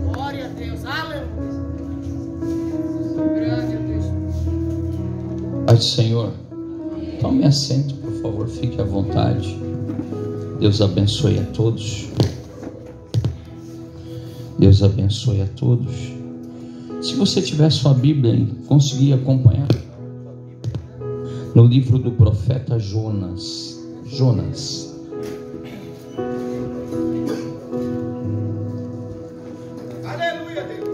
Glória a Deus, aleluia. Grande a Deus. Pai do Senhor, tome assento, por favor, fique à vontade. Deus abençoe a todos. Deus abençoe a todos. Se você tiver sua Bíblia e conseguir acompanhar, no livro do profeta Jonas. Aleluia, Deus.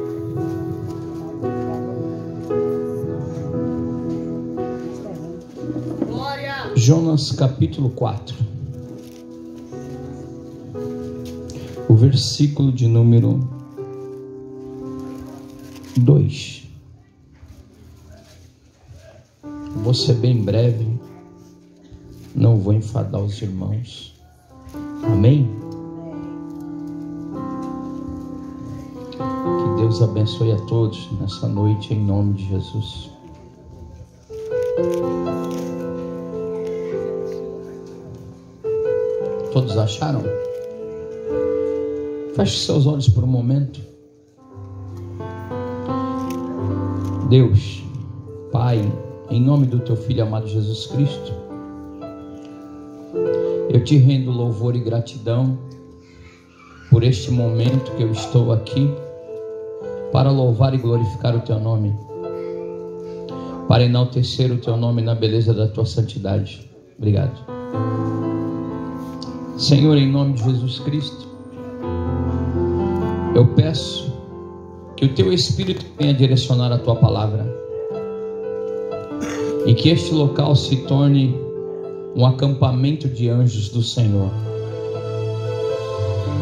Glória. Jonas capítulo 4, o versículo de número 2. Vou ser bem breve, não vou enfadar os irmãos. Amém? Que Deus abençoe a todos nessa noite, em nome de Jesus. Todos acharam? Feche seus olhos por um momento. Deus, Pai, em nome do Teu Filho amado Jesus Cristo, eu Te rendo louvor e gratidão por este momento que eu estou aqui para louvar e glorificar o Teu nome, para enaltecer o Teu nome na beleza da Tua santidade. Obrigado. Senhor, em nome de Jesus Cristo, eu peço que o Teu Espírito venha direcionar a Tua palavra e que este local se torne um acampamento de anjos do Senhor.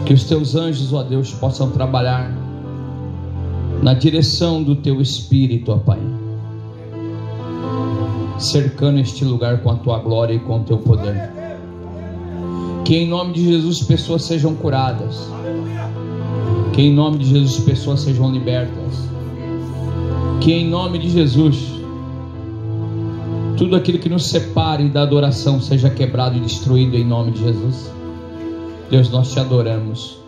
Que os Teus anjos, ó Deus, possam trabalhar na direção do Teu Espírito, ó Pai, cercando este lugar com a Tua glória e com o Teu poder. Que em nome de Jesus pessoas sejam curadas, que em nome de Jesus pessoas sejam libertas, que em nome de Jesus tudo aquilo que nos separe da adoração seja quebrado e destruído em nome de Jesus. Deus, nós Te adoramos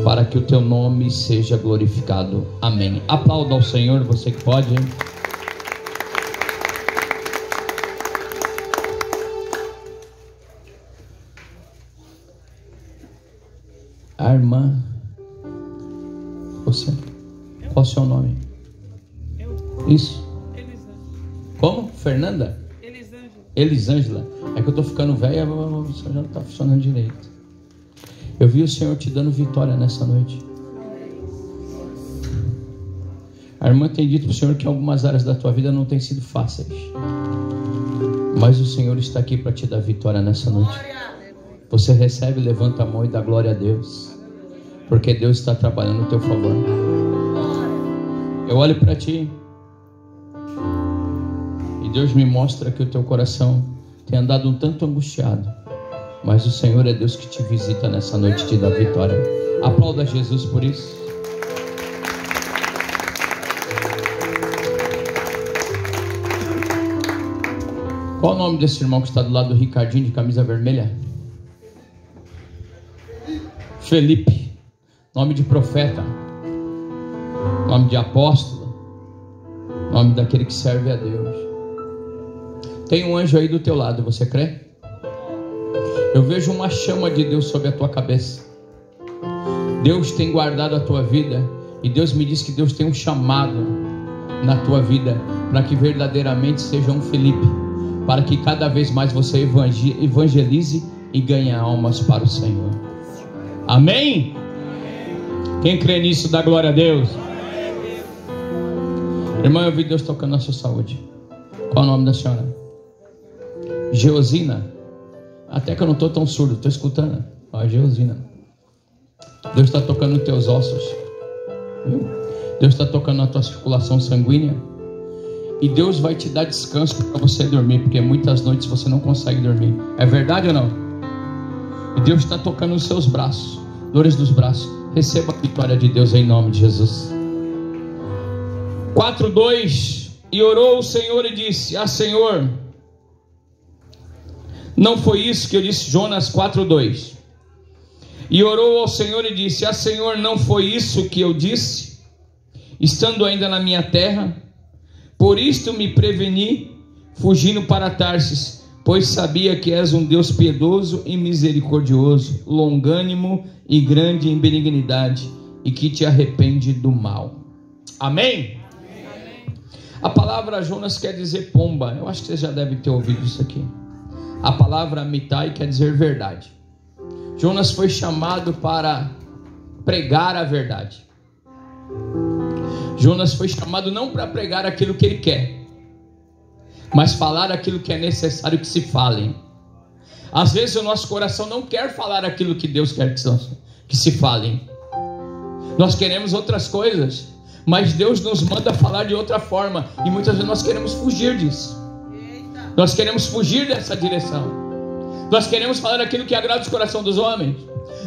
para que o Teu nome seja glorificado. Amém. Aplauda ao Senhor, você que pode. A irmã, você, qual é o seu nome? Isso. Como? Fernanda? Elisângela. É que eu estou ficando velha, o Senhor já não está funcionando direito. Eu vi o Senhor te dando vitória nessa noite. A irmã tem dito para o Senhor que algumas áreas da tua vida não têm sido fáceis, mas o Senhor está aqui para te dar vitória nessa noite. Você recebe, levanta a mão e dá glória a Deus, porque Deus está trabalhando no teu favor. Eu olho para ti e Deus me mostra que o teu coração tem andado um tanto angustiado, mas o Senhor é Deus que te visita nessa noite e te dá vitória. Aplauda Jesus por isso. Qual o nome desse irmão que está do lado do Ricardinho de camisa vermelha? Felipe. Nome de profeta, nome de apóstolo, nome daquele que serve a Deus. Tem um anjo aí do teu lado, você crê? Eu vejo uma chama de Deus sobre a tua cabeça. Deus tem guardado a tua vida e Deus me diz que Deus tem um chamado na tua vida para que verdadeiramente seja um Felipe, para que cada vez mais você evangelize e ganhe almas para o Senhor. Amém? Quem crê nisso, dá glória a Deus. Irmão, eu vi Deus tocando na sua saúde. Qual o nome da senhora? Geosina. Até que eu não estou tão surdo, estou escutando. Ó, Geosina. Deus está tocando nos teus ossos, viu? Deus está tocando na tua circulação sanguínea. E Deus vai te dar descanso para você dormir, porque muitas noites você não consegue dormir. É verdade ou não? E Deus está tocando nos seus braços, dores dos braços. Receba a vitória de Deus em nome de Jesus. 4:2. E orou o Senhor e disse: Senhor, Não foi isso que eu disse, Jonas 4:2. E orou ao Senhor e disse: Senhor, não foi isso que eu disse, estando ainda na minha terra? Por isto me preveni, fugindo para Tarsis, pois sabia que és um Deus piedoso e misericordioso, longânimo e grande em benignidade, e que te arrepende do mal. Amém? Amém. A palavra Jonas quer dizer pomba. Eu acho que você já deve ter ouvido isso aqui. A palavra Amitai quer dizer verdade. Jonas foi chamado para pregar a verdade. Jonas foi chamado não para pregar aquilo que ele quer, mas falar aquilo que é necessário que se falem. Às vezes o nosso coração não quer falar aquilo que Deus quer que se falem. Nós queremos outras coisas, mas Deus nos manda falar de outra forma, e muitas vezes nós queremos fugir disso. Nós queremos fugir dessa direção. Nós queremos falar aquilo que agrada o coração dos homens.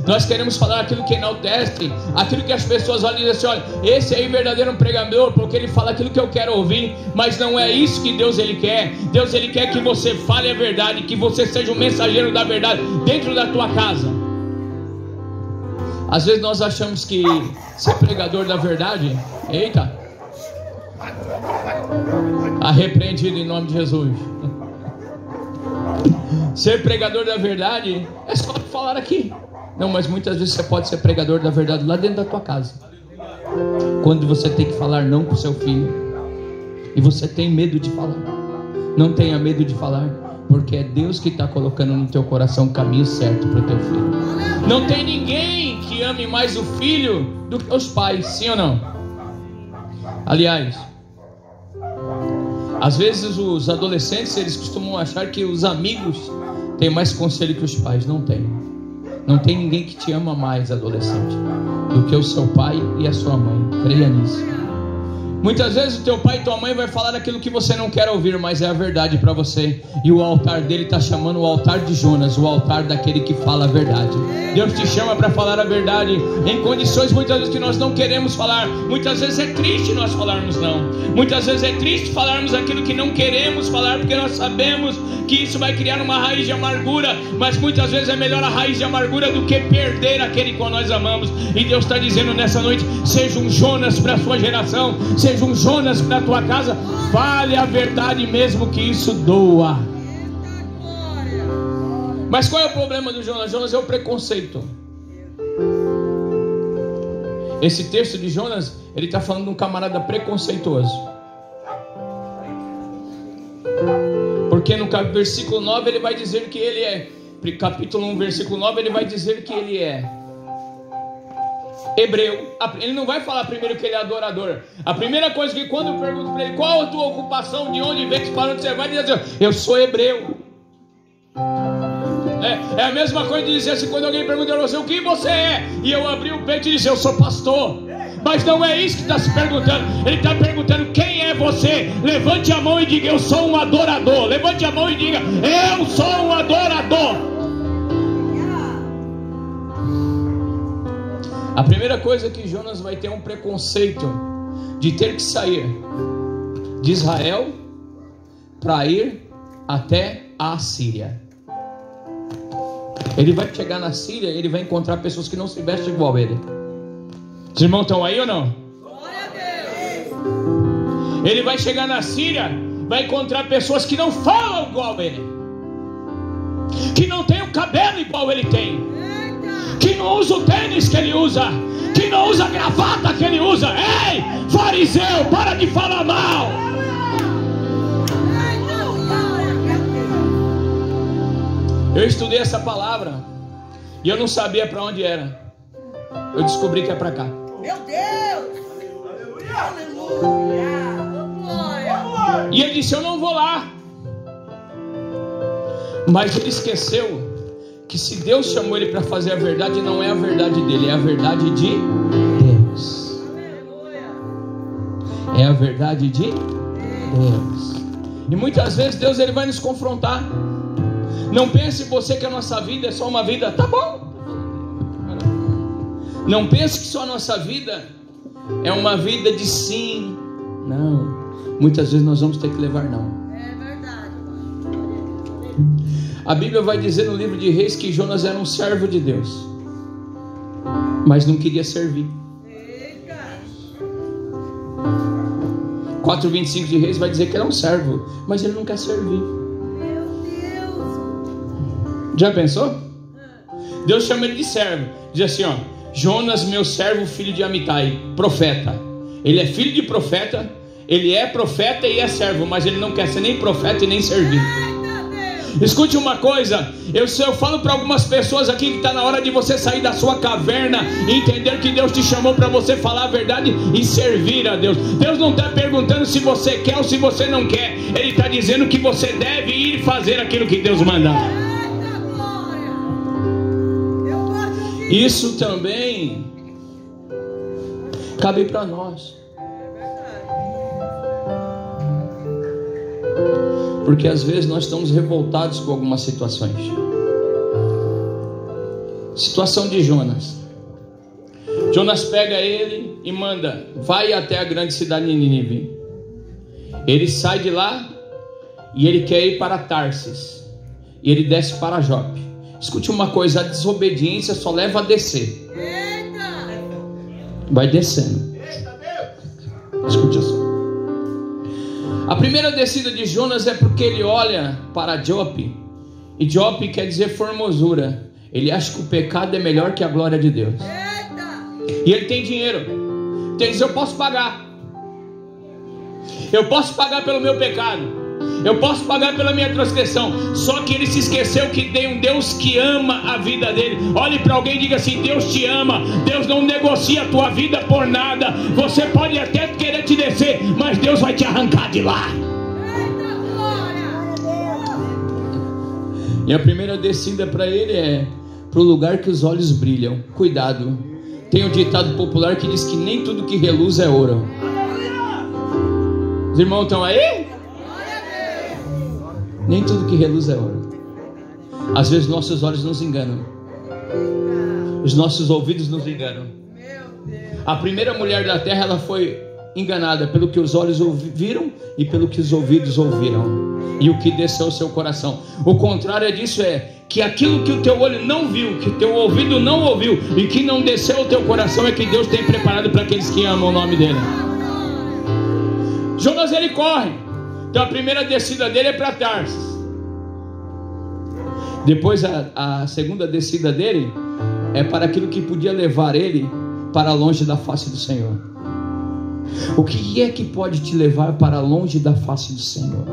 Nós queremos falar aquilo que enaltece, aquilo que as pessoas olham e dizem assim: olha, esse aí é verdadeiro pregador, porque ele fala aquilo que eu quero ouvir. Mas não é isso que Deus ele quer. Deus ele quer que você fale a verdade, que você seja um mensageiro da verdade dentro da tua casa. Às vezes nós achamos que ser pregador da verdade, eita, repreendido em nome de Jesus. Ser pregador da verdade é só falar aqui. Não, mas muitas vezes você pode ser pregador da verdade lá dentro da tua casa, quando você tem que falar não para o seu filho e você tem medo de falar. Não tenha medo de falar, porque é Deus que está colocando no teu coração o caminho certo para o teu filho. Não tem ninguém que ame mais o filho do que os pais, sim ou não? Aliás, às vezes os adolescentes, eles costumam achar que os amigos têm mais conselho que os pais. Não tem. Não tem ninguém que te ama mais, adolescente, do que o seu pai e a sua mãe. Creia nisso. Muitas vezes o teu pai e tua mãe vai falar aquilo que você não quer ouvir, mas é a verdade para você. E o altar dele está chamando o altar de Jonas, o altar daquele que fala a verdade. Deus te chama para falar a verdade em condições muitas vezes que nós não queremos falar. Muitas vezes é triste nós falarmos não. Muitas vezes é triste falarmos aquilo que não queremos falar, porque nós sabemos que isso vai criar uma raiz de amargura. Mas muitas vezes é melhor a raiz de amargura do que perder aquele que nós amamos. E Deus está dizendo nessa noite: seja um Jonas para a sua geração, seja um Jonas para a tua casa. Fale a verdade mesmo que isso doa. Mas qual é o problema do Jonas? Jonas é o preconceito. Esse texto de Jonas, ele está falando de um camarada preconceituoso. Porque no versículo 9 ele vai dizer que ele é, capítulo 1, versículo 9, ele vai dizer que ele é hebreu. Ele não vai falar primeiro que ele é adorador. A primeira coisa que quando eu pergunto para ele: qual a tua ocupação, de onde vem, para onde você vai, ele diz assim: eu sou hebreu. É a mesma coisa de dizer assim, quando alguém pergunta a você: o que você é? E eu abri o peito e disse: eu sou pastor. Mas não é isso que está se perguntando. Ele está perguntando: quem é você? Levante a mão e diga: eu sou um adorador. Levante a mão e diga: eu sou um adorador. A primeira coisa é que Jonas vai ter um preconceito de ter que sair de Israel para ir até a Síria. Ele vai chegar na Síria, ele vai encontrar pessoas que não se vestem igual a ele. Os irmãos estão aí ou não? Glória a Deus. Ele vai chegar na Síria, vai encontrar pessoas que não falam igual a ele, que não tem o cabelo igual ele tem, que não usa o tênis que ele usa, que não usa a gravata que ele usa. Ei, fariseu, para de falar mal. Eu estudei essa palavra e eu não sabia para onde era. Eu descobri que é para cá. Meu Deus! Aleluia! E ele disse: eu não vou lá. Mas ele esqueceu que se Deus chamou ele para fazer a verdade, não é a verdade dele, é a verdade de Deus. É a verdade de Deus. E muitas vezes Deus ele vai nos confrontar. Não pense você que a nossa vida é só uma vida, tá bom? Não pense que só a nossa vida é uma vida de sim. Não. Muitas vezes nós vamos ter que levar não. É verdade. A Bíblia vai dizer no livro de Reis que Jonas era um servo de Deus, mas não queria servir. 4:25 de Reis vai dizer que era um servo, mas ele não quer servir. Já pensou? Deus chama ele de servo. Diz assim, ó: Jonas, meu servo, filho de Amitai, profeta. Ele é filho de profeta, ele é profeta e é servo, mas ele não quer ser nem profeta e nem servir. Escute uma coisa, eu falo para algumas pessoas aqui que está na hora de você sair da sua caverna e entender que Deus te chamou para você falar a verdade e servir a Deus. Deus não está perguntando se você quer ou se você não quer. Ele está dizendo que você deve ir fazer aquilo que Deus mandar. Isso também cabe para nós. Porque às vezes nós estamos revoltados com algumas situações. Situação de Jonas. Jonas pega ele e manda: vai até a grande cidade de Nínive. Ele sai de lá e ele quer ir para Tarsis. E ele desce para Jope. Escute uma coisa, a desobediência só leva a descer. Vai descendo. Escute isso. A primeira descida de Jonas é porque ele olha para Jope. E Jope quer dizer formosura. Ele acha que o pecado é melhor que a glória de Deus. E ele tem dinheiro. Então ele diz: eu posso pagar. Eu posso pagar pelo meu pecado. Eu posso pagar pela minha transgressão. Só que ele se esqueceu que tem um Deus que ama a vida dele. Olhe para alguém e diga assim: Deus te ama. Deus não negocia a tua vida por nada. Você pode até querer te descer, mas Deus vai te arrancar de lá. E a primeira descida para ele é para o lugar que os olhos brilham. Cuidado, tem um ditado popular que diz que nem tudo que reluz é ouro. Os irmãos estão aí? Nem tudo que reluz é ouro. Às vezes nossos olhos nos enganam. Os nossos ouvidos nos enganam. A primeira mulher da terra, ela foi enganada pelo que os olhos ouviram e pelo que os ouvidos ouviram. E o que desceu ao seu coração. O contrário disso é que aquilo que o teu olho não viu, que o teu ouvido não ouviu e que não desceu ao teu coração é que Deus tem preparado para aqueles que amam o nome dele. Jonas, ele corre. Então a primeira descida dele é para Tarsis. Depois a segunda descida dele é para aquilo que podia levar ele para longe da face do Senhor. O que é que pode te levar para longe da face do Senhor?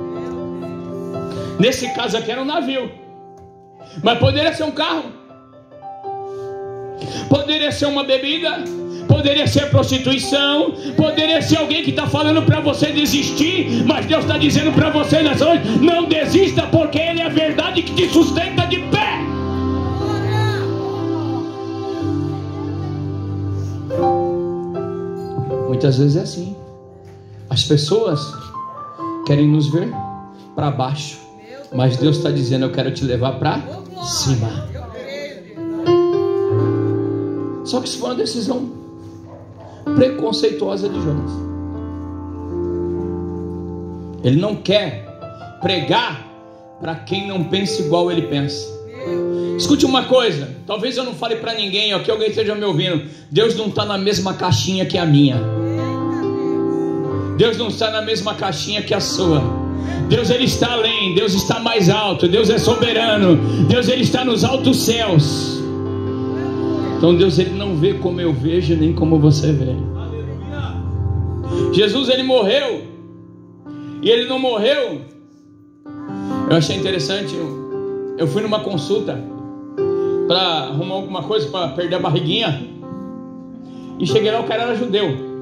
Nesse caso aqui era um navio, mas poderia ser um carro, poderia ser uma bebida, poderia ser prostituição, poderia ser alguém que está falando para você desistir, mas Deus está dizendo para você nessa noite: não desista, porque Ele é a verdade que te sustenta de pé. Muitas vezes é assim. As pessoas querem nos ver para baixo, mas Deus está dizendo: eu quero te levar para cima. Só que isso foi uma decisão preconceituosa de Jonas. Ele não quer pregar para quem não pensa igual ele pensa. Escute uma coisa, talvez eu não fale para ninguém, ou que alguém esteja me ouvindo: Deus não está na mesma caixinha que a minha. Deus não está na mesma caixinha que a sua. Deus, Ele está além. Deus está mais alto. Deus é soberano. Deus, Ele está nos altos céus. Então Deus, Ele não vê como eu vejo, nem como você vê. Jesus, Ele morreu, e Ele não morreu. Eu achei interessante. Eu fui numa consulta para arrumar alguma coisa para perder a barriguinha, e cheguei lá, o cara era judeu.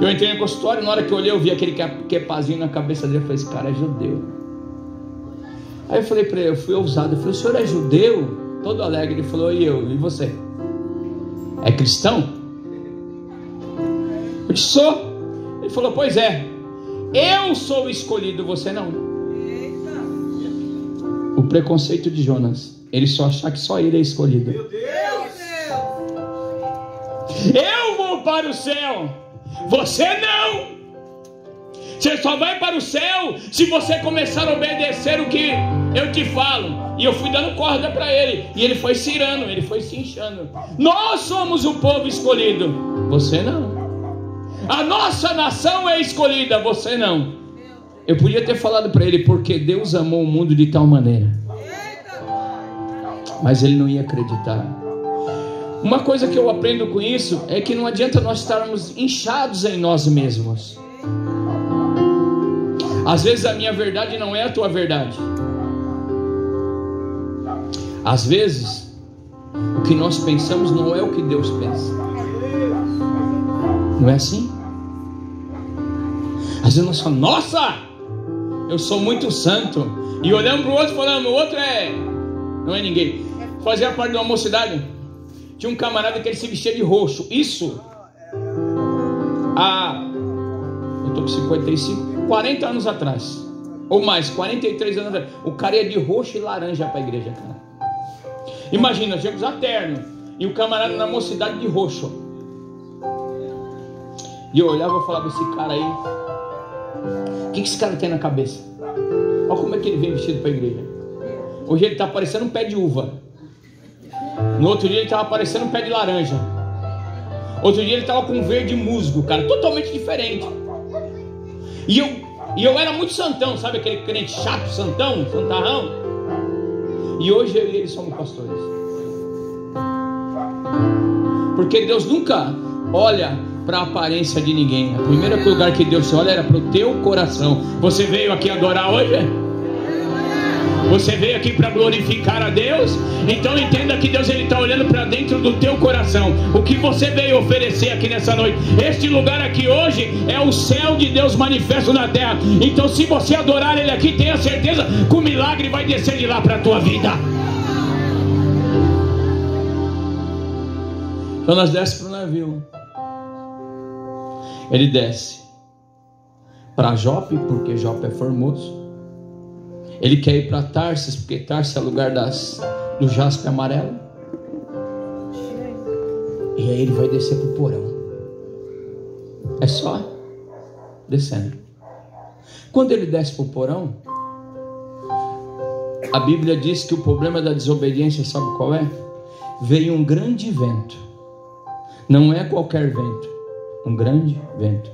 Eu entrei no consultório, na hora que eu olhei, eu vi aquele quepazinho na cabeça dele. Eu falei: esse cara é judeu. Aí eu falei para ele, eu fui ousado, eu falei: o senhor é judeu? Todo alegre. Ele falou: e eu? E você? É cristão? Eu disse: sou. Ele falou: pois é, eu sou o escolhido, você não. O preconceito de Jonas, ele só achar que só ele é escolhido. Meu Deus! Eu vou para o céu, você não. Você só vai para o céu se você começar a obedecer o que eu te falo. E eu fui dando corda para ele. E ele foi se irando, ele foi se inchando. Nós somos o povo escolhido. Você não. A nossa nação é escolhida. Você não. Eu podia ter falado para ele, porque Deus amou o mundo de tal maneira. Mas ele não ia acreditar. Uma coisa que eu aprendo com isso é que não adianta nós estarmos inchados em nós mesmos. Às vezes a minha verdade não é a tua verdade. Às vezes o que nós pensamos não é o que Deus pensa. Não é assim? Às vezes nós falamos, nossa, eu sou muito santo. E olhamos para o outro e falamos, o outro não é ninguém. Fazia parte de uma mocidade. Tinha um camarada que ele se vestia de roxo. Isso eu estou com 55, 40 anos atrás. Ou mais, 43 anos atrás. O cara ia de roxo e laranja para a igreja, cara. Imagina, chega usar terno e o camarada na mocidade de roxo. E eu olhava e falava, esse cara aí, o que esse cara tem na cabeça? Olha como é que ele vem vestido para a igreja. Hoje ele está parecendo um pé de uva. No outro dia ele estava parecendo um pé de laranja. Outro dia ele estava com um verde musgo, cara, totalmente diferente. E eu era muito santão, sabe aquele crente chato, santão, santarrão? E hoje eu e ele somos pastores. Porque Deus nunca olha para a aparência de ninguém. O primeiro lugar que Deus olha era para o teu coração. Você veio aqui adorar hoje? Você veio aqui para glorificar a Deus? Então entenda que Deus está olhando para dentro do teu coração. O que você veio oferecer aqui nessa noite? Este lugar aqui hoje é o céu de Deus manifesto na terra. Então se você adorar Ele aqui, tenha certeza que o milagre vai descer de lá para a tua vida. Jonas desce para o navio. Ele desce para Jope, porque Jope é formoso. Ele quer ir para Tarsis, porque Tarsis é lugar do jaspe amarelo. E aí ele vai descer para o porão. É só descendo. Quando ele desce para o porão, a Bíblia diz que o problema da desobediência, sabe qual é? Veio um grande vento. Não é qualquer vento, um grande vento.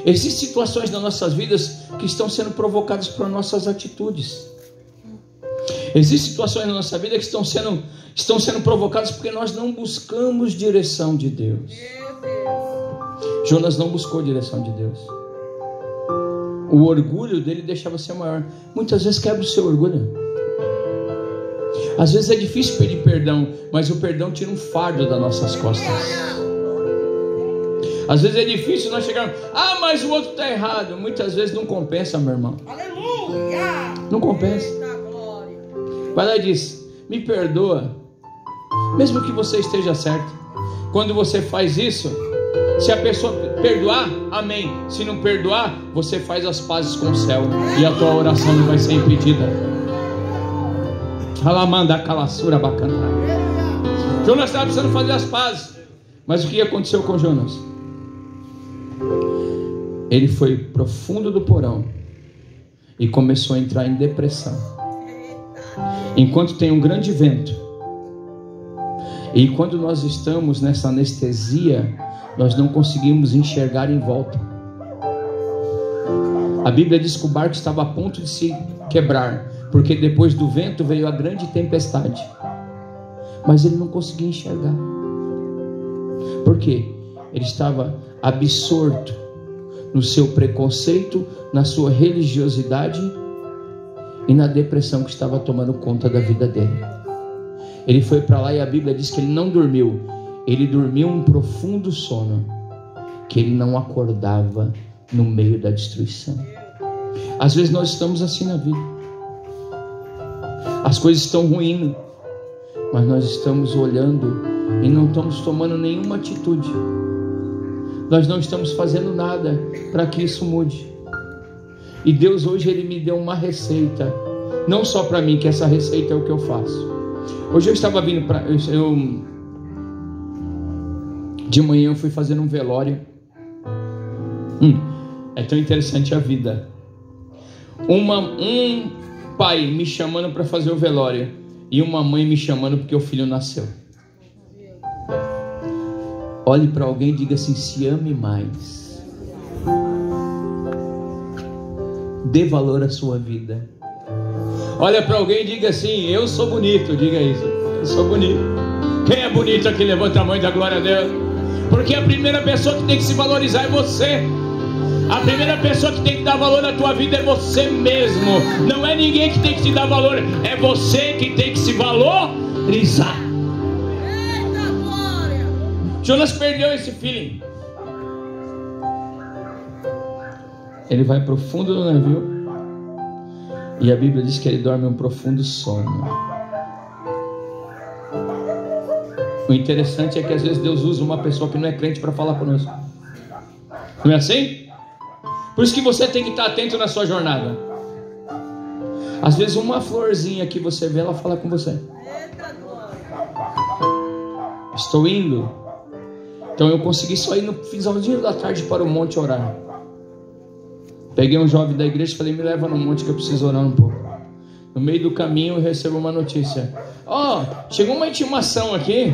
Existem situações nas nossas vidas que estão sendo provocadas por nossas atitudes. Existem situações na nossa vida que estão sendo provocadas porque nós não buscamos direção de Deus. Jonas não buscou direção de Deus. O orgulho dele deixava ser maior. Muitas vezes quebra o seu orgulho. Às vezes é difícil pedir perdão, mas o perdão tira um fardo das nossas costas. Às vezes é difícil nós chegarmos, mas o outro está errado. Muitas vezes não compensa, meu irmão. Aleluia! Não compensa. Vai lá e diz, me perdoa, mesmo que você esteja certo. Quando você faz isso, se a pessoa perdoar, amém. Se não perdoar, você faz as pazes com o céu e a tua oração não vai ser impedida. Alamanda, calassura bacana. Jonas estava precisando fazer as pazes. Mas o que aconteceu com Jonas? Ele foi profundo do porão e começou a entrar em depressão. Enquanto tem um grande vento, e quando nós estamos nessa anestesia, nós não conseguimos enxergar em volta. A Bíblia diz que o barco estava a ponto de se quebrar, porque depois do vento veio a grande tempestade, mas ele não conseguia enxergar. Por quê? Ele estava absorto no seu preconceito, na sua religiosidade e na depressão que estava tomando conta da vida dele. Ele foi para lá e a Bíblia diz que ele não dormiu. Ele dormiu um profundo sono, que ele não acordava no meio da destruição. Às vezes nós estamos assim na vida. As coisas estão ruindo, mas nós estamos olhando e não estamos tomando nenhuma atitude. Nós não estamos fazendo nada para que isso mude. E Deus hoje Ele me deu uma receita, não só para mim, que essa receita é o que eu faço. Hoje eu estava vindo de manhã eu fui fazendo um velório. É tão interessante a vida. pai me chamando para fazer o velório e uma mãe me chamando porque o filho nasceu. Olhe para alguém e diga assim: se ame mais. Dê valor à sua vida. Olha para alguém e diga assim: eu sou bonito. Diga isso: eu sou bonito. Quem é bonito aqui? Levanta a mão e dá glória a Deus. Porque a primeira pessoa que tem que se valorizar é você. A primeira pessoa que tem que dar valor à tua vida é você mesmo. Não é ninguém que tem que te dar valor, é você que tem que se valorizar. Eita glória! Jonas perdeu esse feeling. Ele vai pro fundo do navio e a Bíblia diz que ele dorme um profundo sono. O interessante é que às vezes Deus usa uma pessoa que não é crente para falar conosco. Não é assim? Por isso que você tem que estar atento na sua jornada. Às vezes uma florzinha que você vê, ela fala com você. Eita glória! Estou indo. Então eu consegui só ir no finalzinho da tarde para o monte orar. Peguei um jovem da igreja e falei: me leva no monte que eu preciso orar um pouco. No meio do caminho eu recebo uma notícia: chegou uma intimação aqui.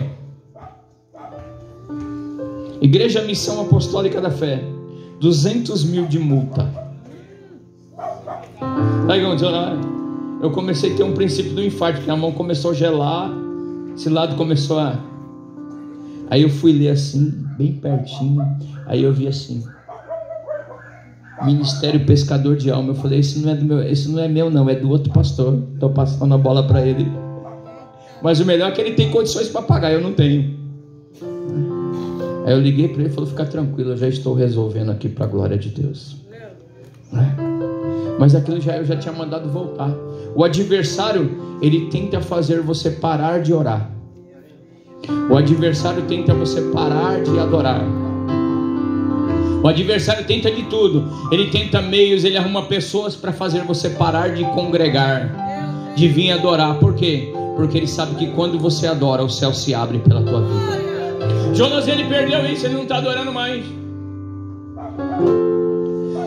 Igreja Missão Apostólica da Fé, 200 mil de multa. Aí eu comecei a ter um princípio do infarto, que a mão começou a gelar, esse lado começou a... Aí eu fui ler assim, bem pertinho. Aí eu vi assim: Ministério Pescador de Alma. Eu falei: esse não é meu não, é do outro pastor. Estou passando a bola para ele. Mas o melhor é que ele tem condições para pagar, eu não tenho. Aí eu liguei para ele e falei: fica tranquilo, eu já estou resolvendo aqui para a glória de Deus. Mas aquilo eu já tinha mandado voltar. O adversário, ele tenta fazer você parar de orar. O adversário tenta você parar de adorar. O adversário tenta de tudo. Ele tenta meios, ele arruma pessoas para fazer você parar de congregar, de vir adorar. Por quê? Porque ele sabe que quando você adora, o céu se abre pela tua vida. Jonas, ele perdeu isso, ele não está adorando mais.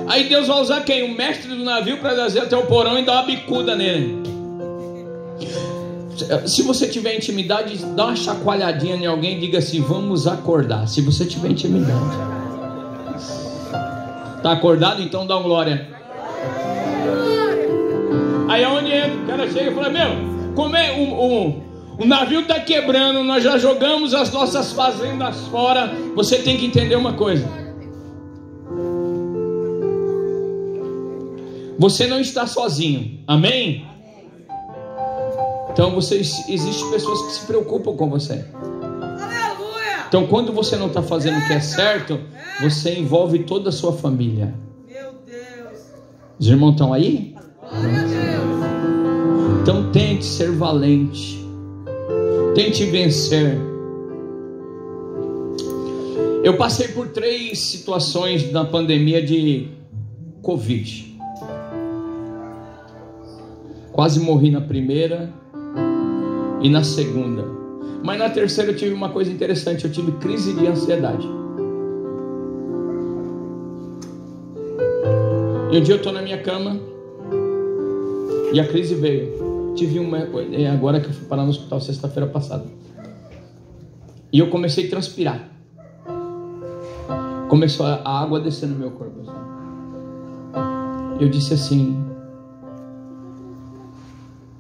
Aí Deus vai usar quem? O mestre do navio para trazer até o porão e dar uma bicuda nele. Se você tiver intimidade, dá uma chacoalhadinha em alguém e diga assim: vamos acordar. Se você tiver intimidade. Está acordado? Então dá uma glória. Aí aonde entra, o cara chega e fala: meu, como é o navio está quebrando, nós já jogamos as nossas fazendas fora. Você tem que entender uma coisa: você não está sozinho, amém? Então existem pessoas que se preocupam com você. Aleluia! Então quando você não está fazendo o que é certo, você envolve toda a sua família. Meu Deus! Os irmãos estão aí? Glória a Deus! Então tente ser valente, tente vencer. Eu passei por 3 situações na pandemia de Covid. Quase morri na primeira e na segunda. Mas na terceira eu tive uma coisa interessante: eu tive crise de ansiedade. E um dia eu estou na minha cama e a crise veio. Tive uma, agora que eu fui parar no hospital sexta-feira passada, e eu comecei a transpirar. Começou a água descer no meu corpo. Eu disse assim: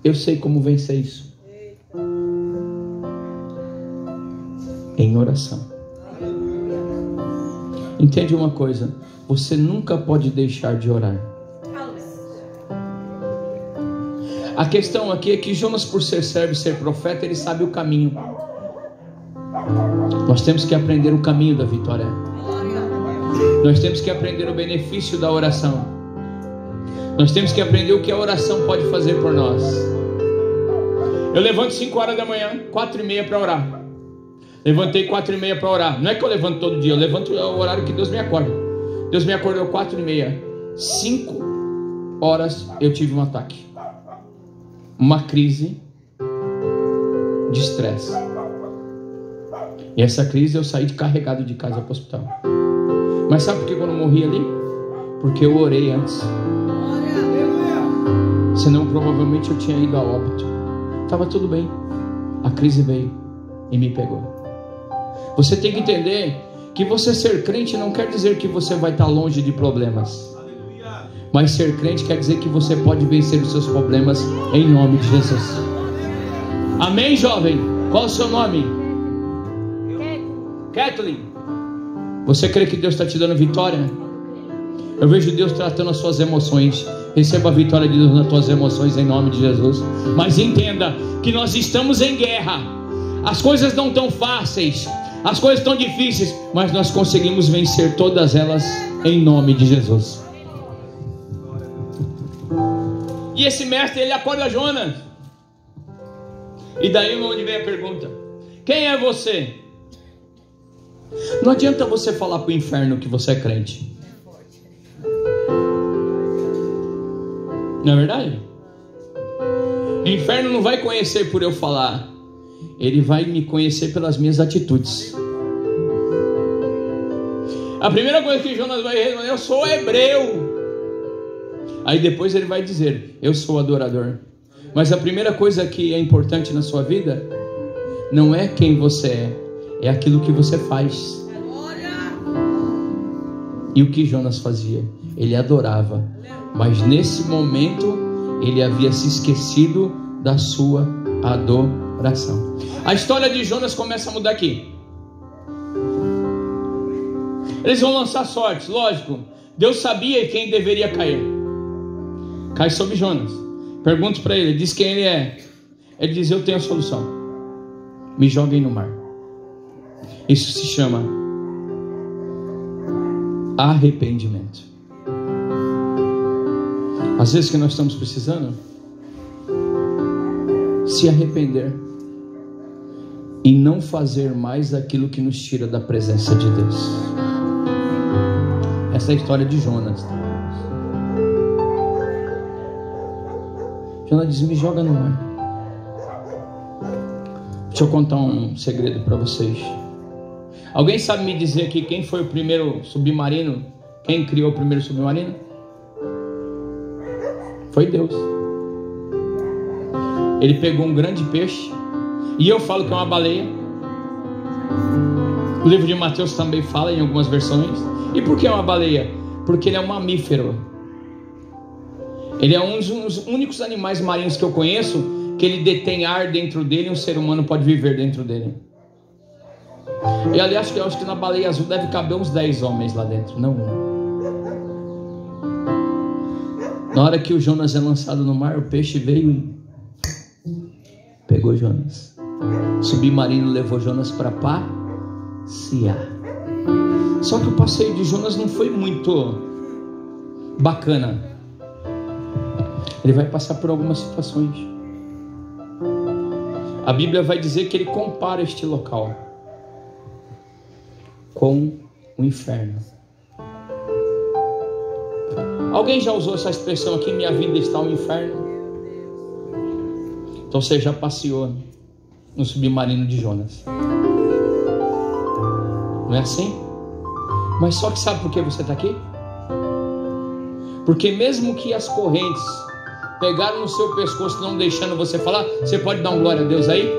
eu sei como vencer isso. Em oração. Entende uma coisa: você nunca pode deixar de orar. A questão aqui é que Jonas, por ser servo e ser profeta, ele sabe o caminho. Nós temos que aprender o caminho da vitória. Nós temos que aprender o benefício da oração. Nós temos que aprender o que a oração pode fazer por nós. Eu levanto 5 horas da manhã, 4h30 para orar. Levantei 4h30 para orar. Não é que eu levanto todo dia, eu levanto o horário que Deus me acorda. Deus me acordou 4h30. 5 horas eu tive um ataque, uma crise de estresse. E essa crise eu saí carregado de casa para o hospital. Mas sabe por que eu não morri ali? Porque eu orei antes. Senão provavelmente eu tinha ido a óbito. Estava tudo bem. A crise veio e me pegou. Você tem que entender que você ser crente não quer dizer que você vai estar longe de problemas. Mas ser crente quer dizer que você pode vencer os seus problemas em nome de Jesus. Amém, jovem? Qual é o seu nome? Kathleen. Você crê que Deus está te dando vitória? Eu vejo Deus tratando as suas emoções. Receba a vitória de Deus nas tuas emoções em nome de Jesus. Mas entenda que nós estamos em guerra. As coisas não estão fáceis, as coisas estão difíceis, mas nós conseguimos vencer todas elas em nome de Jesus. E esse mestre, ele acorda Jonas. E daí onde vem a pergunta: quem é você? Não adianta você falar para o inferno que você é crente. Não é verdade? O inferno não vai conhecer por eu falar. Ele vai me conhecer pelas minhas atitudes. A primeira coisa que Jonas vai responder: eu sou hebreu. Aí depois ele vai dizer: eu sou adorador. Mas a primeira coisa que é importante na sua vida não é quem você é aquilo que você faz. E o que Jonas fazia? Ele adorava, mas nesse momento ele havia se esquecido da sua adoração. A história de Jonas começa a mudar aqui. Eles vão lançar sortes, lógico. Deus sabia quem deveria cair. Cai sobre Jonas. Pergunto para ele, diz quem ele é. Ele diz: eu tenho a solução. Me joguem no mar. Isso se chama arrependimento. Às vezes que nós estamos precisando se arrepender e não fazer mais aquilo que nos tira da presença de Deus. Essa é a história de Jonas. Jonas diz: me joga no mar. Deixa eu contar um segredo para vocês. Alguém sabe me dizer aqui quem foi o primeiro submarino? Quem criou o primeiro submarino? Foi Deus. Ele pegou um grande peixe, e eu falo que é uma baleia. O livro de Mateus também fala em algumas versões. E por que é uma baleia? Porque ele é um mamífero. Ele é um dos únicos animais marinhos que eu conheço que ele detém ar dentro dele e um ser humano pode viver dentro dele. E aliás, eu acho que na baleia azul deve caber uns 10 homens lá dentro, não um. Na hora que o Jonas é lançado no mar, o peixe veio e pegou Jonas. O submarino levou Jonas para passear. Só que o passeio de Jonas não foi muito bacana. Ele vai passar por algumas situações. A Bíblia vai dizer que ele compara este local com o inferno. Alguém já usou essa expressão aqui: minha vida está um inferno? Então você já passeou no submarino de Jonas. Não é assim? Mas só que sabe por que você está aqui? Porque mesmo que as correntes pegaram no seu pescoço, não deixando você falar, você pode dar um glória a Deus aí?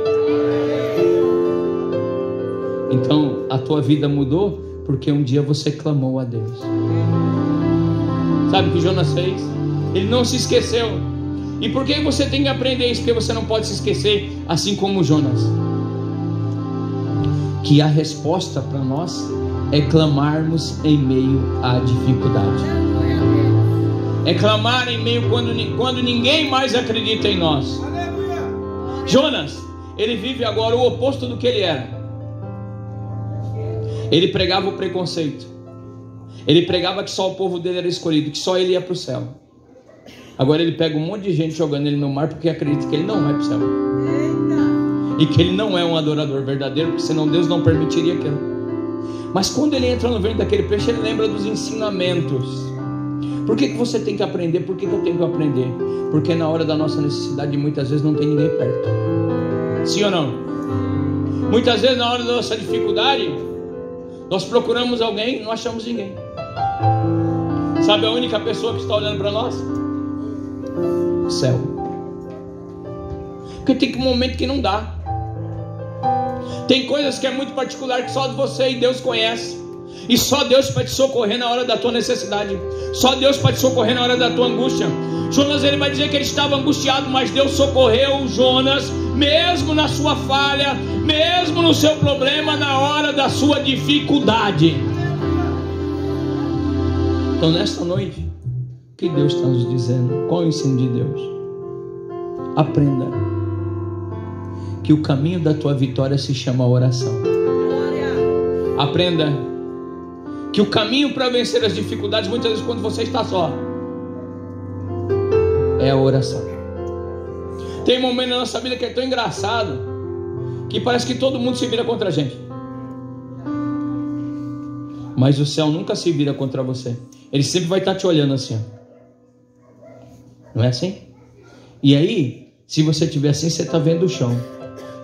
Então a tua vida mudou porque um dia você clamou a Deus. Sabe o que Jonas fez? Ele não se esqueceu. E por que você tem que aprender isso? Porque você não pode se esquecer, assim como Jonas, que a resposta para nós é clamarmos em meio à dificuldade. É clamar em meio quando ninguém mais acredita em nós. Jonas, ele vive agora o oposto do que ele era. Ele pregava o preconceito. Ele pregava que só o povo dele era escolhido, que só ele ia para o céu. Agora ele pega um monte de gente jogando ele no mar porque acredita que ele não vai para o céu. E que ele não é um adorador verdadeiro, porque senão Deus não permitiria aquilo. Mas quando ele entra no ventre daquele peixe, ele lembra dos ensinamentos. Por que você tem que aprender? Por que eu tenho que aprender? Porque na hora da nossa necessidade muitas vezes não tem ninguém perto. Sim ou não? Muitas vezes na hora da nossa dificuldade nós procuramos alguém e não achamos ninguém. Sabe a única pessoa que está olhando para nós? céu. Porque tem um momento que não dá. Tem coisas que é muito particular, que só você e Deus conhece. E só Deus pode te socorrer na hora da tua necessidade. Só Deus pode te socorrer na hora da tua angústia. Jonas, ele vai dizer que ele estava angustiado, mas Deus socorreu Jonas, mesmo na sua falha, mesmo no seu problema, na hora da sua dificuldade. Então nesta noite, o que Deus está nos dizendo? Qual é o ensino de Deus? Aprenda que o caminho da tua vitória se chama oração. Aprenda que o caminho para vencer as dificuldades, muitas vezes quando você está só, é a oração. Tem um momento na nossa vida que é tão engraçado, que parece que todo mundo se vira contra a gente, mas o céu nunca se vira contra você. Ele sempre vai estar te olhando assim, ó. Não é assim? E aí, se você estiver assim, você está vendo o chão.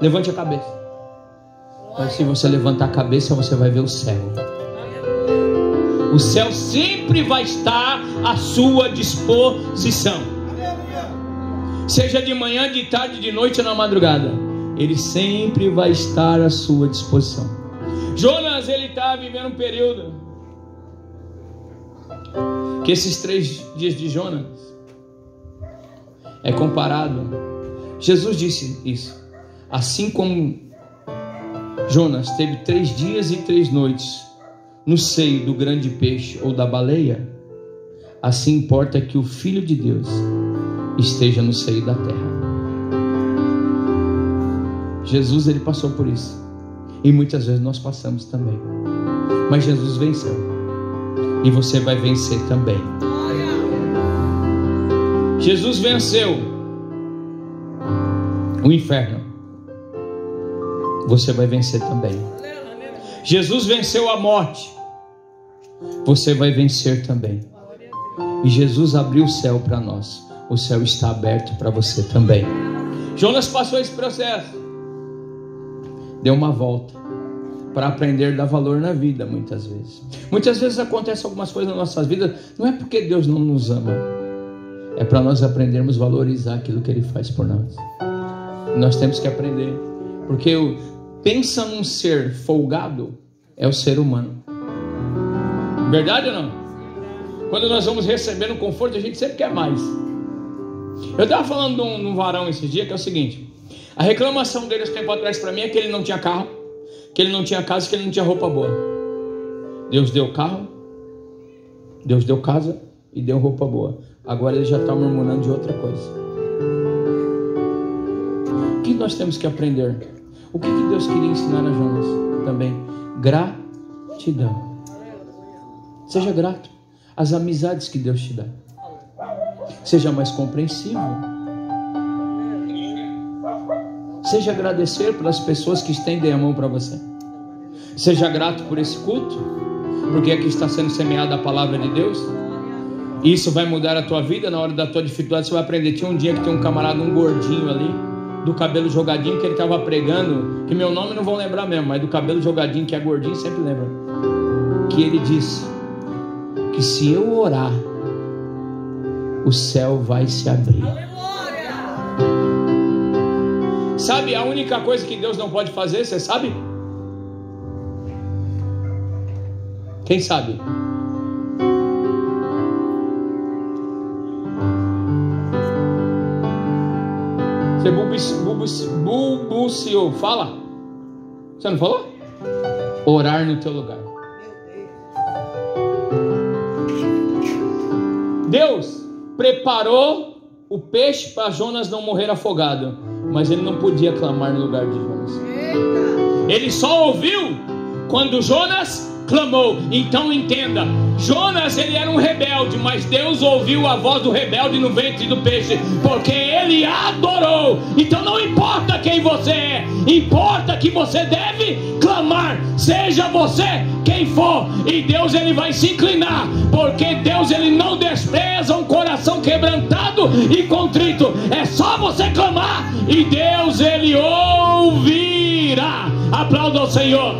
Levante a cabeça. Mas se você levantar a cabeça, você vai ver o céu. O céu sempre vai estar à sua disposição. Seja de manhã, de tarde, de noite ou na madrugada, Ele sempre vai estar à sua disposição. Jonas, ele está vivendo um período que esses 3 dias de Jonas é comparado. Jesus disse isso. Assim como Jonas teve 3 dias e 3 noites no seio do grande peixe ou da baleia, assim importa que o Filho de Deus esteja no seio da terra. Jesus, ele passou por isso, e muitas vezes nós passamos também, mas Jesus venceu, e você vai vencer também. Jesus venceu o inferno, você vai vencer também. Jesus venceu a morte, você vai vencer também. E Jesus abriu o céu para nós, o céu está aberto para você também. Jonas passou esse processo, deu uma volta para aprender a dar valor na vida. Muitas vezes acontecem algumas coisas nas nossas vidas, não é porque Deus não nos ama, é para nós aprendermos a valorizar aquilo que Ele faz por nós. Nós temos que aprender, porque pensa num ser folgado, é o ser humano. Verdade ou não? Quando nós vamos recebendo conforto, a gente sempre quer mais. Eu estava falando de um varão esse dia, que é o seguinte: a reclamação dele esse tempo atrás para mim é que ele não tinha carro, que ele não tinha casa, que ele não tinha roupa boa. Deus deu carro, Deus deu casa e deu roupa boa. Agora ele já está murmurando de outra coisa. O que nós temos que aprender? O que Deus queria ensinar a Jonas também? Gratidão. Seja grato às amizades que Deus te dá. Seja mais compreensivo. Seja agradecer pelas pessoas que estendem a mão para você. Seja grato por esse culto, porque aqui está sendo semeada a palavra de Deus. E isso vai mudar a tua vida. Na hora da tua dificuldade você vai aprender. Tinha um dia que tem um camarada, um gordinho ali, do cabelo jogadinho, que ele estava pregando, que meu nome não vão lembrar mesmo, mas do cabelo jogadinho, que é gordinho, sempre lembra, que ele disse que se eu orar, o céu vai se abrir. Sabe a única coisa que Deus não pode fazer, você sabe? Quem sabe? Você balbuciou. Fala. Você não falou? Orar no teu lugar. Deus preparou o peixe para Jonas não morrer afogado, mas ele não podia clamar no lugar de Jonas. Ele só ouviu quando Jonas clamou. Então entenda, Jonas, ele era um rebelde, mas Deus ouviu a voz do rebelde no ventre do peixe, porque ele adorou. Então não importa quem você é, importa que você deve clamar, seja você quem for, e Deus, ele vai se inclinar, porque Deus, ele não despreza um coração quebrantado e contrito. É só você clamar e Deus, ele ouvirá. Aplauda ao Senhor.